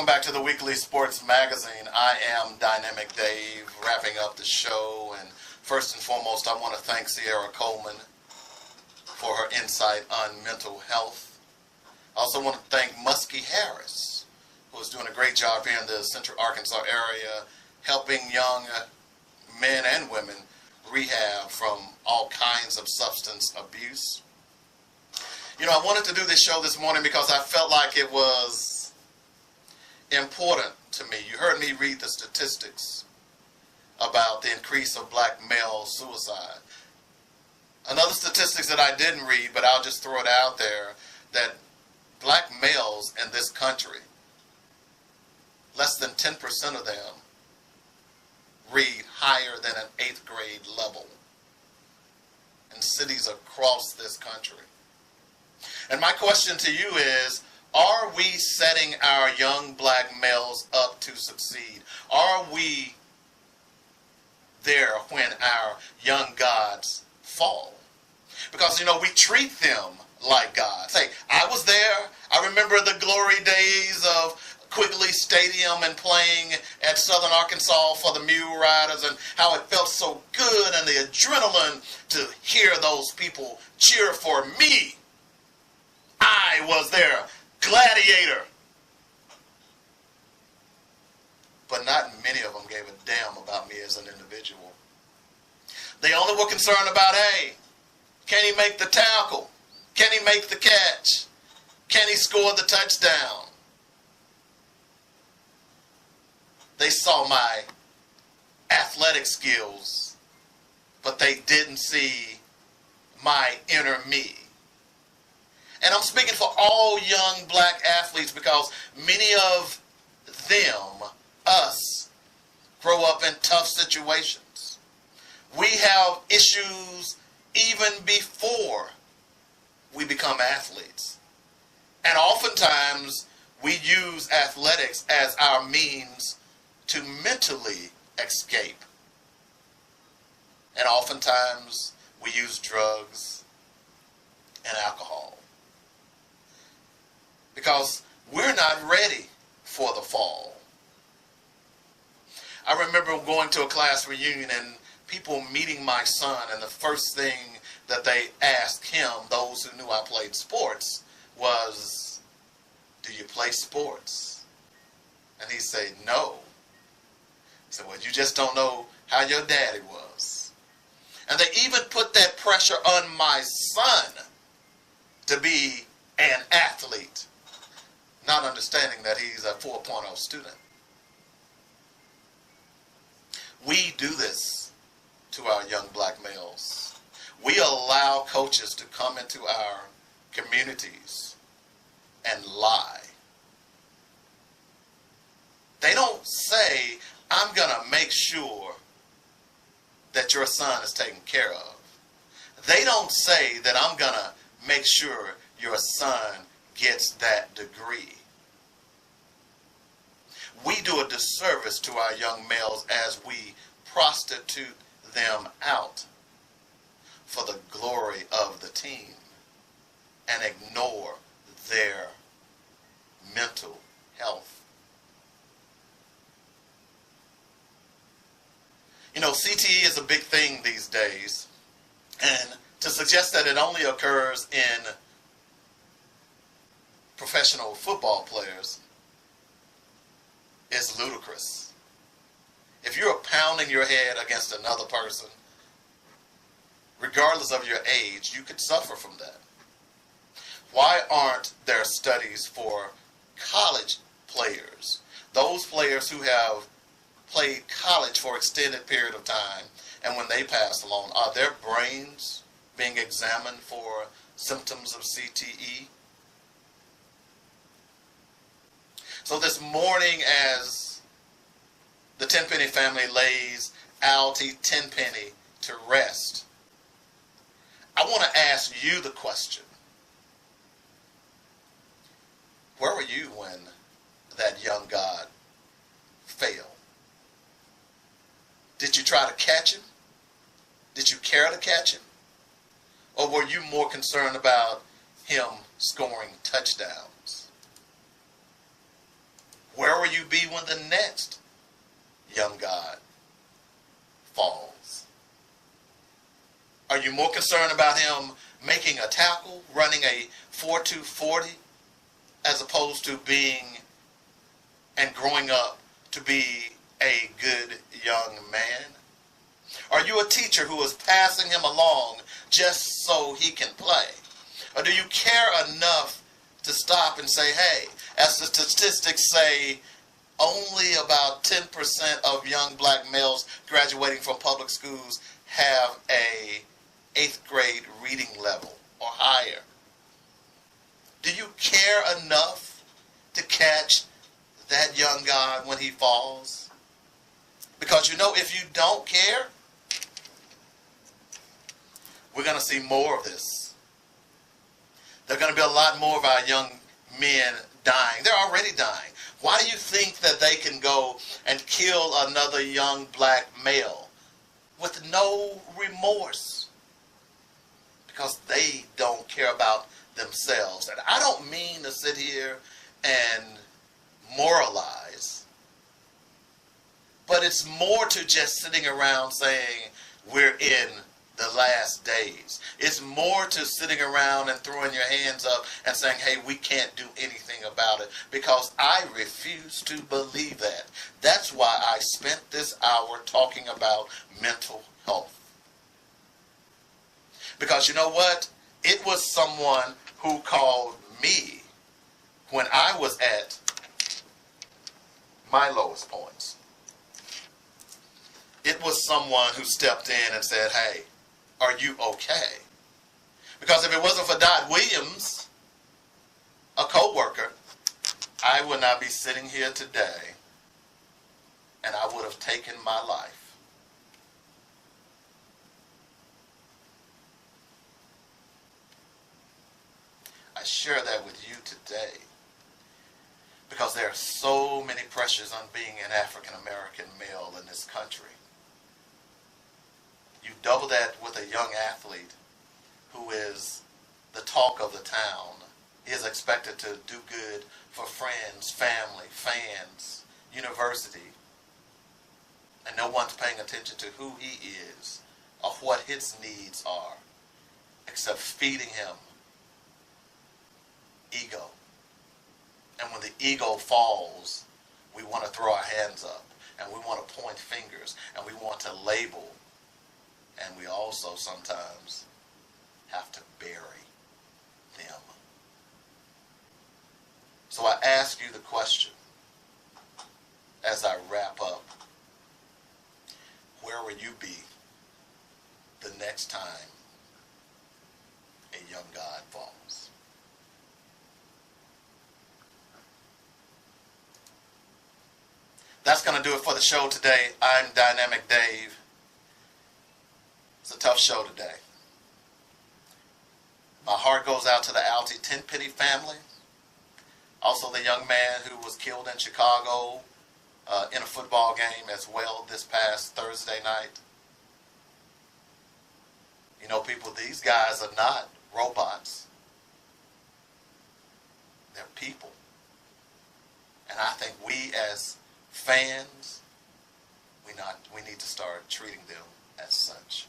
welcome back to the Weekly Sports Magazine. I am Dynamic Dave, wrapping up the show. And first and foremost, I want to thank Sierra Coleman for her insight on mental health. I also want to thank Muskie Harris, who is doing a great job here in the Central Arkansas area, helping young men and women rehab from all kinds of substance abuse. You know, I wanted to do this show this morning because I felt like it was important to me. You heard me read the statistics about the increase of black male suicide. Another statistics that I didn't read, but I'll just throw it out there, that black males in this country, less than 10% of them read higher than an 8th grade level in cities across this country. And my question to you is, are we setting our young black males up to succeed? Are we there when our young gods fall? Because, you know, we treat them like gods. Hey, I was there. I remember the glory days of Quigley Stadium and playing at Southern Arkansas for the Mule Riders, and how it felt so good, and the adrenaline to hear those people cheer for me. I was their gladiator. But not many of them gave a damn about me as an individual. They only were concerned about, hey, can he make the tackle? Can he make the catch? Can he score the touchdown? They saw my athletic skills, but they didn't see my inner me. And I'm speaking for all young black athletes, because many of them, us, grow up in tough situations. We have issues even before we become athletes. And oftentimes we use athletics as our means to mentally escape. And oftentimes we use drugs and alcohol, because we're not ready for the fall. I remember going to a class reunion and people meeting my son, and the first thing that they asked him, those who knew I played sports, was, "Do you play sports?" And he said, "No." I said, "Well, you just don't know how your daddy was." And they even put that pressure on my son to be an athlete, not understanding that he's a 4.0 student. We do this to our young black males. We allow coaches to come into our communities and lie. They don't say, "I'm going to make sure that your son is taken care of." They don't say that, "I'm going to make sure your son gets that degree." We do a disservice to our young males as we prostitute them out for the glory of the team and ignore their mental health. You know, CTE is a big thing these days, and to suggest that it only occurs in professional football players is ludicrous. If you're pounding your head against another person, regardless of your age, you could suffer from that. Why aren't there studies for college players, those players who have played college for an extended period of time, and when they pass along, are their brains being examined for symptoms of CTE? So this morning, as the Tenpenny family lays Altie Tenpenny to rest, I want to ask you the question: where were you when that young God failed? Did you try to catch him? Did you care to catch him? Or were you more concerned about him scoring touchdowns? Where will you be when the next young God falls? Are you more concerned about him making a tackle, running a 4.2 40, as opposed to being and growing up to be a good young man? Are you a teacher who is passing him along just so he can play? Or do you care enough to stop and say, hey, as the statistics say, only about 10% of young black males graduating from public schools have a 8th grade reading level or higher. Do you care enough to catch that young God when he falls? Because you know, if you don't care, we're going to see more of this. There are going to be a lot more of our young men dying. They're already dying. Why do you think that they can go and kill another young black male with no remorse? Because they don't care about themselves. And I don't mean to sit here and moralize, but it's more to just sitting around saying we're in the last days. It's more to sitting around and throwing your hands up and saying, hey, we can't do anything about it, because I refuse to believe that. That's why I spent this hour talking about mental health. Because you know what? It was someone who called me when I was at my lowest points. It was someone who stepped in and said, hey, are you okay? Because if it wasn't for Dot Williams, a co-worker, I would not be sitting here today, and I would have taken my life. I share that with you today because there are so many pressures on being an African American male in this country. You double that with a young athlete who is the talk of the town. He is expected to do good for friends, family, fans, university, and no one's paying attention to who he is or what his needs are, except feeding him ego. And when the ego falls, we want to throw our hands up, and we want to point fingers, and we want to label, and we also sometimes have to bury them. So I ask you the question as I wrap up: where will you be the next time a young God falls? That's going to do it for the show today. I'm Dynamic Dave. It's a tough show today. My heart goes out to the Alty Tenpenny family. Also the young man who was killed in Chicago in a football game as well this past Thursday night. You know, people, these guys are not robots. They're people. And I think we as fans, we need to start treating them as such.